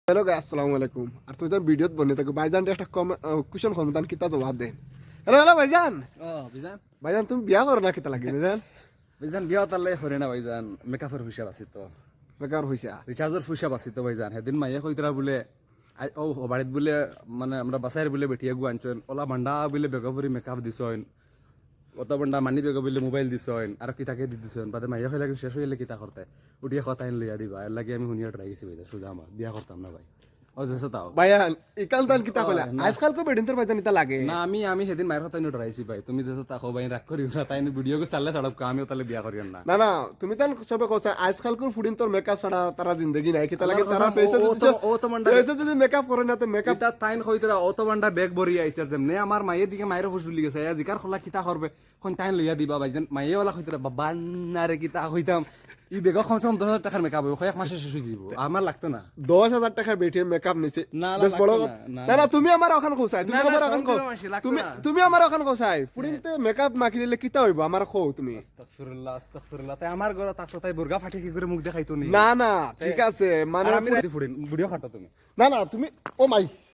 Hello guys, আসসালামু আলাইকুম। আর তুই তো ভিডিওত বনে থাকো ভাইজান একটা কোশ্চেন ক্ষমতান কিতা জবাব দেন। হ্যালো হ্যালো ভাইজান। ভাইজান ভাইজান তুমি বিয়া করো না কিতা লাগে ভাইজান? ভাইজান বিয়া তালে হরে না ভাইজান মেকআপের হিসাব আছে তো বেকার হইছা। রিচার্জের হিসাব আছে তো ভাইজান সেদিন মাইয়া কইতরা বলে ও বাড়িত বলে মানে আমরা বাসায়ের বলে বেটিয়া গু আনছেন ওলা ভান্ডা বলে বেগভরি মেকআপ দিছেন অত ভান্ডা মানি বেগ বলে মোবাইল দিছেন আর কি তাকে দি দিছেন বাদে মাইয়া কইলা শেষ হইলে কিতা করতে উঠিয়া কথা আইন লইয়া দিবা এর লাগি আমি শুনিয়া ট্রাই গেছি ভাইজান সুজা আমার বিয়া করতাম না ভাই ও যেসে তাও ভাইজান ইকাল তান কিতা কইলা? আজকাল কো বেডিন তোর ভাইজান ইতা লাগে। না আমি সেদিন মায়ের কথা ট্রাইছি ভাই তুমি যেসে তাকো ভাই রাগ করিও না তাই ভিডিও কো চাললে ছাড়ব আমিও তাহলে বিয়া করিও না না না তুমি তান সবে কইছা আজকাল কো ফুডিন তোর মেকআপ ছাড়া তারা জিন্দেগি নাই কিতা লাগে তারা ও তো মান্ডা ফেসে যদি মেকআপ করে না তো মেকআপ এটা তাইন কইতরা অত বান্ডা ব্যাগ ভরি আইছে যেমনে আমার মায়ের দিকে মায়ের ফুসুলি গেছে জিকার খোলা কিতা করবে কোন তাইন লইয়া দিবা ভাইজান মাইয়ে ওলা কইতরা বাবা না রে কিতা কইতাম ই বেগ কমসে কম 10,000 টাকার মেকআপ হবে কয়েক মাসে শেষ হয়ে যাব আমার লাগতো না 10,000 টাকা বেটিয়ে মেকআপ নিছে। না, বেশ বড় লাগতো কথা। না, না না তুমি আমার ওখান কোসাই তুমি না, আমার না, ওখান সরম দিবা মাসি, লাগতো তুমি না। তুমি আমার ওখান কোসাই ফুডিনতে মেকআপ মাখি দিলে কিতা হইব আমার কও তুমি। আস্তাগফিরুল্লাহ তাই আমার ঘরে তাকতো তাই বুর্গা ফাটি কি করে মুখ দেখাইতো নি না না ঠিক আছে মানে আর আমি রাতে ফুড়িন ভিডিও খাটো তুমি না না তুমি ও মাই